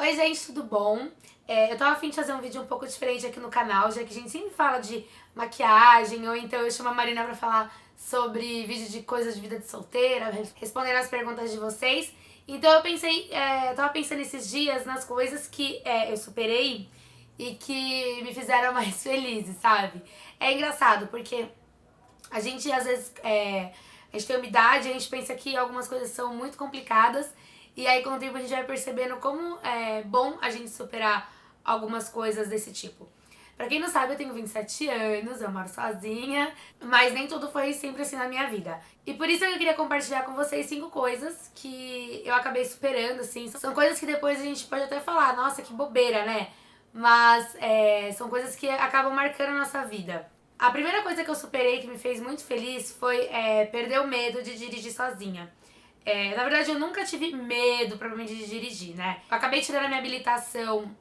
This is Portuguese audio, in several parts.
Oi gente, tudo bom? Eu tava a fim de fazer um vídeo um pouco diferente aqui no canal, já que a gente sempre fala de maquiagem, ou então eu chamo a Marina pra falar sobre vídeo de coisas de vida de solteira, respondendo as perguntas de vocês. Então eu pensei, tava pensando esses dias nas coisas que eu superei e que me fizeram mais feliz, sabe? É engraçado, porque a gente às vezes, a gente tem uma idade, a gente pensa que algumas coisas são muito complicadas, e aí com o tempo a gente vai percebendo como é bom a gente superar algumas coisas desse tipo. Pra quem não sabe, eu tenho 27 anos, eu moro sozinha, mas nem tudo foi sempre assim na minha vida. E por isso eu queria compartilhar com vocês 5 coisas que eu acabei superando, assim. São coisas que depois a gente pode até falar, nossa, que bobeira, né? Mas são coisas que acabam marcando a nossa vida. A primeira coisa que eu superei que me fez muito feliz foi perder o medo de dirigir sozinha. Na verdade, eu nunca tive medo, provavelmente, de dirigir, né? Eu acabei tirando a minha habilitação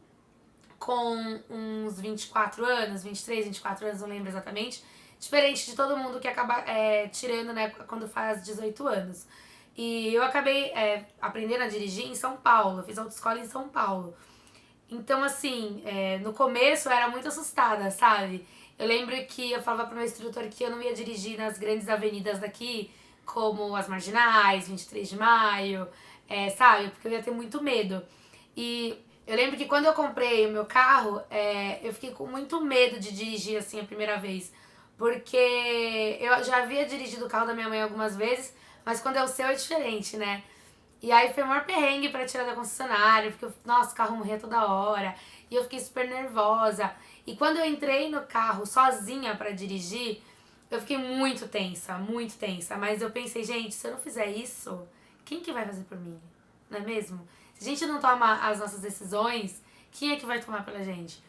com uns 24 anos, 23, 24 anos, não lembro exatamente. Diferente de todo mundo que acaba tirando, né, quando faz 18 anos. E eu acabei aprendendo a dirigir em São Paulo, eu fiz autoescola em São Paulo. Então, assim, no começo eu era muito assustada, sabe? Eu lembro que eu falava pro meu instrutor que eu não ia dirigir nas grandes avenidas daqui, como as Marginais, 23 de Maio, sabe? Porque eu ia ter muito medo. E eu lembro que quando eu comprei o meu carro, eu fiquei com muito medo de dirigir assim a primeira vez. Porque eu já havia dirigido o carro da minha mãe algumas vezes, mas quando é o seu é diferente, né? E aí foi o maior perrengue pra tirar da concessionária, porque, nossa, o carro morria toda hora. E eu fiquei super nervosa. E quando eu entrei no carro sozinha pra dirigir, eu fiquei muito tensa, muito tensa. Mas eu pensei, gente, se eu não fizer isso, quem que vai fazer por mim? Não é mesmo? Se a gente não toma as nossas decisões, quem é que vai tomar pela gente?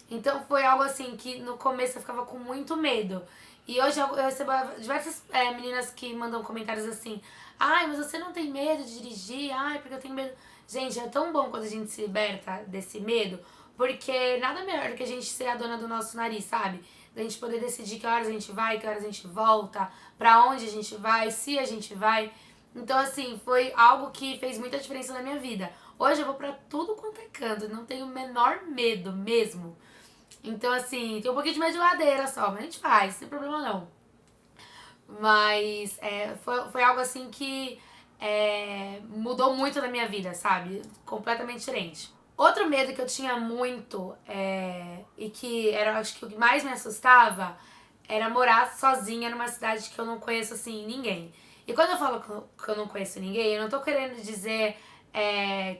Então foi algo assim que no começo eu ficava com muito medo. E hoje eu recebo diversas meninas que mandam comentários assim: ai, mas você não tem medo de dirigir? Ai, porque eu tenho medo. Gente, é tão bom quando a gente se liberta desse medo, porque nada melhor do que a gente ser a dona do nosso nariz, sabe? Da gente poder decidir que horas a gente vai, que horas a gente volta, pra onde a gente vai, se a gente vai. Então, assim, foi algo que fez muita diferença na minha vida. Hoje eu vou pra tudo quanto é canto, não tenho o menor medo mesmo. Então, assim, tem um pouquinho de medo de ladeira só, mas a gente faz, sem problema não. Mas foi algo assim que mudou muito na minha vida, sabe? Completamente diferente. Outro medo que eu tinha muito e que era, acho que o que mais me assustava era morar sozinha numa cidade que eu não conheço, assim, ninguém. E quando eu falo que eu não conheço ninguém, eu não tô querendo dizer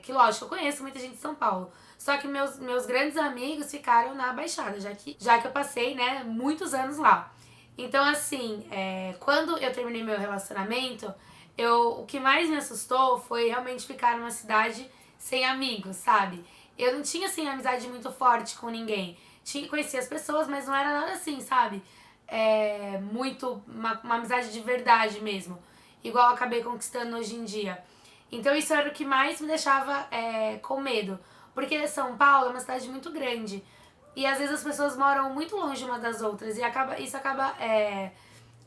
que, lógico, eu conheço muita gente de São Paulo. Só que meus grandes amigos ficaram na Baixada, já que eu passei, né, muitos anos lá. Então, assim, quando eu terminei meu relacionamento, o que mais me assustou foi realmente ficar numa cidade sem amigos, sabe? Eu não tinha, assim, amizade muito forte com ninguém. Conhecia as pessoas, mas não era nada assim, sabe? Uma amizade de verdade mesmo. Igual eu acabei conquistando hoje em dia. Então isso era o que mais me deixava com medo. Porque São Paulo é uma cidade muito grande. E às vezes as pessoas moram muito longe umas das outras. E isso acaba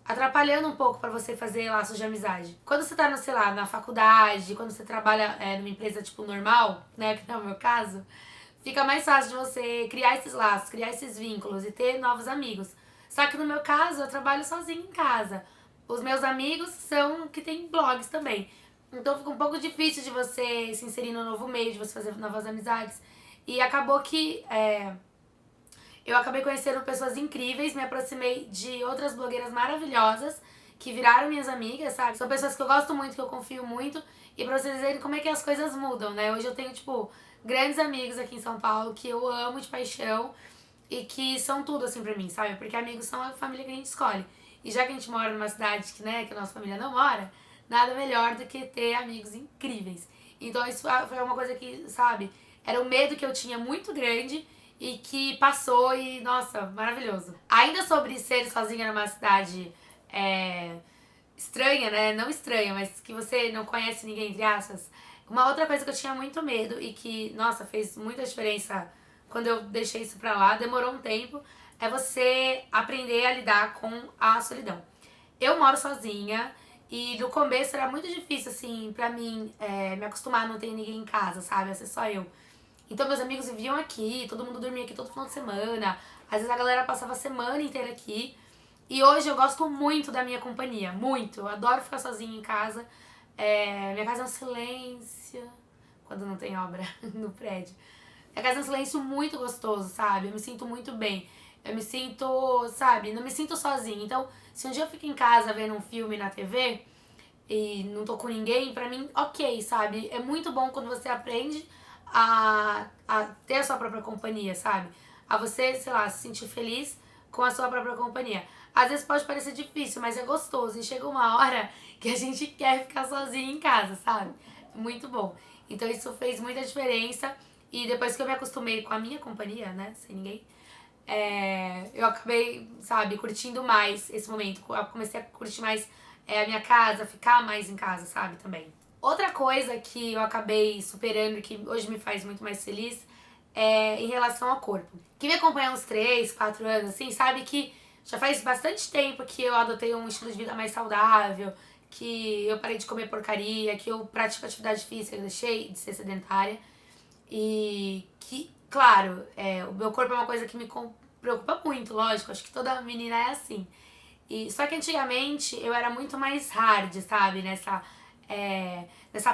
atrapalhando um pouco pra você fazer laços de amizade. Quando você tá, sei lá, na faculdade, quando você trabalha numa empresa tipo normal, né, que não é o meu caso, fica mais fácil de você criar esses laços, criar esses vínculos e ter novos amigos. Só que no meu caso, eu trabalho sozinha em casa. Os meus amigos são que têm blogs também. Então fica um pouco difícil de você se inserir no novo meio, de você fazer novas amizades. E acabou que eu acabei conhecendo pessoas incríveis, me aproximei de outras blogueiras maravilhosas que viraram minhas amigas, sabe? São pessoas que eu gosto muito, que eu confio muito. E pra vocês verem como é que as coisas mudam, né? Hoje eu tenho, tipo, grandes amigos aqui em São Paulo que eu amo de paixão e que são tudo, assim, pra mim, sabe? Porque amigos são a família que a gente escolhe. E já que a gente mora numa cidade que, né, que a nossa família não mora, nada melhor do que ter amigos incríveis. Então isso foi uma coisa que, sabe, era um medo que eu tinha muito grande e que passou e, nossa, maravilhoso. Ainda sobre ser sozinha numa cidade estranha, né? Não estranha, mas que você não conhece ninguém, entre aspas. Uma outra coisa que eu tinha muito medo e que, nossa, fez muita diferença quando eu deixei isso pra lá, demorou um tempo, é você aprender a lidar com a solidão. Eu moro sozinha e no começo era muito difícil, assim, pra mim me acostumar a não ter ninguém em casa, sabe? A ser só eu. Então meus amigos viviam aqui, todo mundo dormia aqui todo final de semana. Às vezes a galera passava a semana inteira aqui. E hoje eu gosto muito da minha companhia, muito. Eu adoro ficar sozinha em casa. Minha casa é um silêncio, quando não tem obra no prédio. Minha casa é um silêncio muito gostoso, sabe? Eu me sinto muito bem. Eu me sinto, sabe, não me sinto sozinha. Então, se um dia eu fico em casa vendo um filme na TV e não tô com ninguém, pra mim, ok, sabe? É muito bom quando você aprende a ter a sua própria companhia, sabe? A você, sei lá, se sentir feliz com a sua própria companhia. Às vezes pode parecer difícil, mas é gostoso. E chega uma hora que a gente quer ficar sozinho em casa, sabe? Muito bom. Então isso fez muita diferença. E depois que eu me acostumei com a minha companhia, né? Sem ninguém, eu acabei, sabe, curtindo mais esse momento. Eu comecei a curtir mais a minha casa, ficar mais em casa, sabe, também. Outra coisa que eu acabei superando, que hoje me faz muito mais feliz, é em relação ao corpo. Quem me acompanha há uns 3, 4 anos, assim, sabe que já faz bastante tempo que eu adotei um estilo de vida mais saudável, que eu parei de comer porcaria, que eu pratico atividade física, eu deixei de ser sedentária. E que, claro, o meu corpo é uma coisa que me preocupa muito, lógico, acho que toda menina é assim. Só que antigamente eu era muito mais hard, sabe? Nessa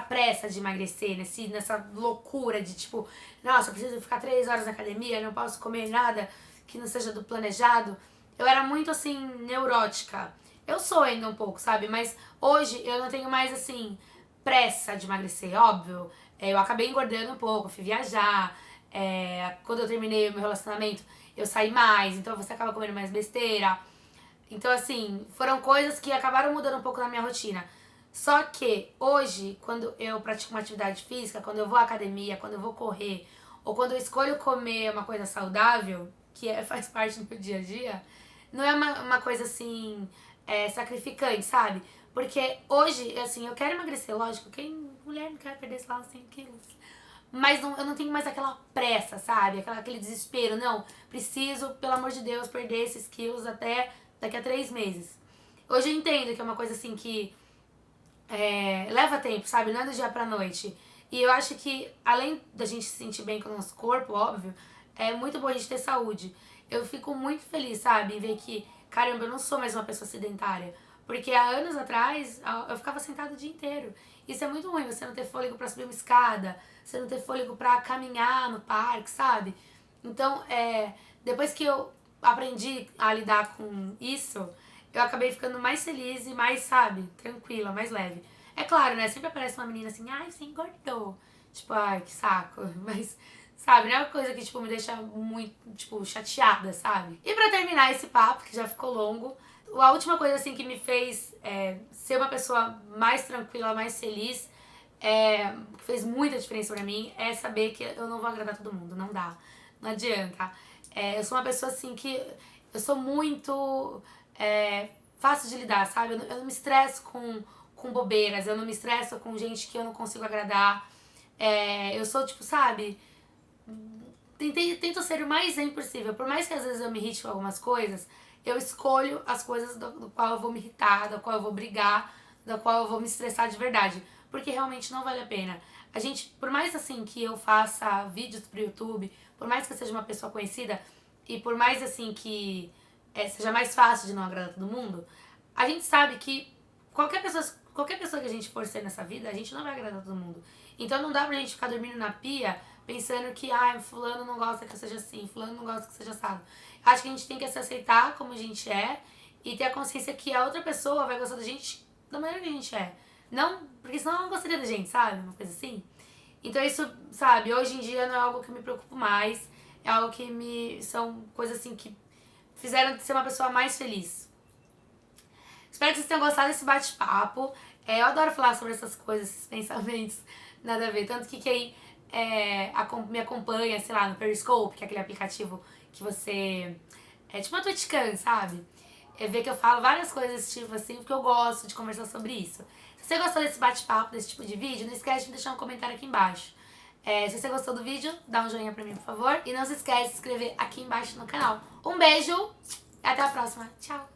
pressa de emagrecer, nessa loucura de tipo, nossa, eu preciso ficar 3 horas na academia, não posso comer nada que não seja do planejado. Eu era muito assim, neurótica. Eu sou ainda um pouco, sabe? Mas hoje eu não tenho mais assim, pressa de emagrecer, óbvio. Eu acabei engordando um pouco, fui viajar. Quando eu terminei o meu relacionamento, eu saí mais, então você acaba comendo mais besteira. Então, assim, foram coisas que acabaram mudando um pouco na minha rotina. Só que hoje, quando eu pratico uma atividade física, quando eu vou à academia, quando eu vou correr, ou quando eu escolho comer uma coisa saudável, que faz parte do meu dia a dia, não é uma coisa assim, sacrificante, sabe? Porque hoje, assim, eu quero emagrecer, lógico, quem mulher não quer perder, sei lá, 100 quilos. Mas eu não tenho mais aquela pressa, sabe? Aquele desespero. Não, preciso, pelo amor de Deus, perder esses quilos até daqui a 3 meses. Hoje eu entendo que é uma coisa assim que leva tempo, sabe? Não é do dia pra noite. E eu acho que, além da gente se sentir bem com o nosso corpo, óbvio, é muito bom a gente ter saúde. Eu fico muito feliz, sabe? Em ver que, caramba, eu não sou mais uma pessoa sedentária. Porque há anos atrás, eu ficava sentada o dia inteiro. Isso é muito ruim, você não ter fôlego pra subir uma escada, você não ter fôlego pra caminhar no parque, sabe? Então, depois que eu aprendi a lidar com isso, eu acabei ficando mais feliz e mais, sabe, tranquila, mais leve. É claro, né? Sempre aparece uma menina assim, ai, você engordou. Tipo, ai, que saco. Mas, sabe, não é uma coisa que, tipo, me deixa muito, tipo, chateada, sabe? E pra terminar esse papo, que já ficou longo, a última coisa, assim, que me fez ser uma pessoa mais tranquila, mais feliz, que fez muita diferença pra mim, é saber que eu não vou agradar todo mundo, não dá. Não adianta. Eu sou uma pessoa, assim, que eu sou muito fácil de lidar, sabe? Eu não me estresso com bobeiras, eu não me estresso com gente que eu não consigo agradar. Eu sou, tipo, sabe? Tento ser o mais zen possível. Por mais que às vezes eu me irrite com algumas coisas, eu escolho as coisas do qual eu vou me irritar, da qual eu vou brigar, da qual eu vou me estressar de verdade. Porque realmente não vale a pena. A gente, por mais assim que eu faça vídeos pro YouTube, por mais que eu seja uma pessoa conhecida, e por mais assim que seja mais fácil de não agradar todo mundo, a gente sabe que qualquer pessoa que a gente for ser nessa vida, a gente não vai agradar todo mundo. Então não dá pra gente ficar dormindo na pia pensando que, fulano não gosta que eu seja assim, fulano não gosta que eu seja assado. Acho que a gente tem que se aceitar como a gente é e ter a consciência que a outra pessoa vai gostar da gente da maneira que a gente é. Não, porque senão ela não gostaria da gente, sabe? Uma coisa assim. Então isso, sabe, hoje em dia não é algo que eu me preocupo mais, é algo que são coisas assim que fizeram ser uma pessoa mais feliz. Espero que vocês tenham gostado desse bate-papo. Eu adoro falar sobre essas coisas, esses pensamentos, nada a ver. Tanto que quem me acompanha, sei lá, no Periscope, que é aquele aplicativo que você... É tipo uma Twitchcam, sabe? Vê que eu falo várias coisas tipo assim, porque eu gosto de conversar sobre isso. Se você gostou desse bate-papo, desse tipo de vídeo, não esquece de me deixar um comentário aqui embaixo. Se você gostou do vídeo, dá um joinha pra mim, por favor. E não se esquece de se inscrever aqui embaixo no canal. Um beijo e até a próxima. Tchau!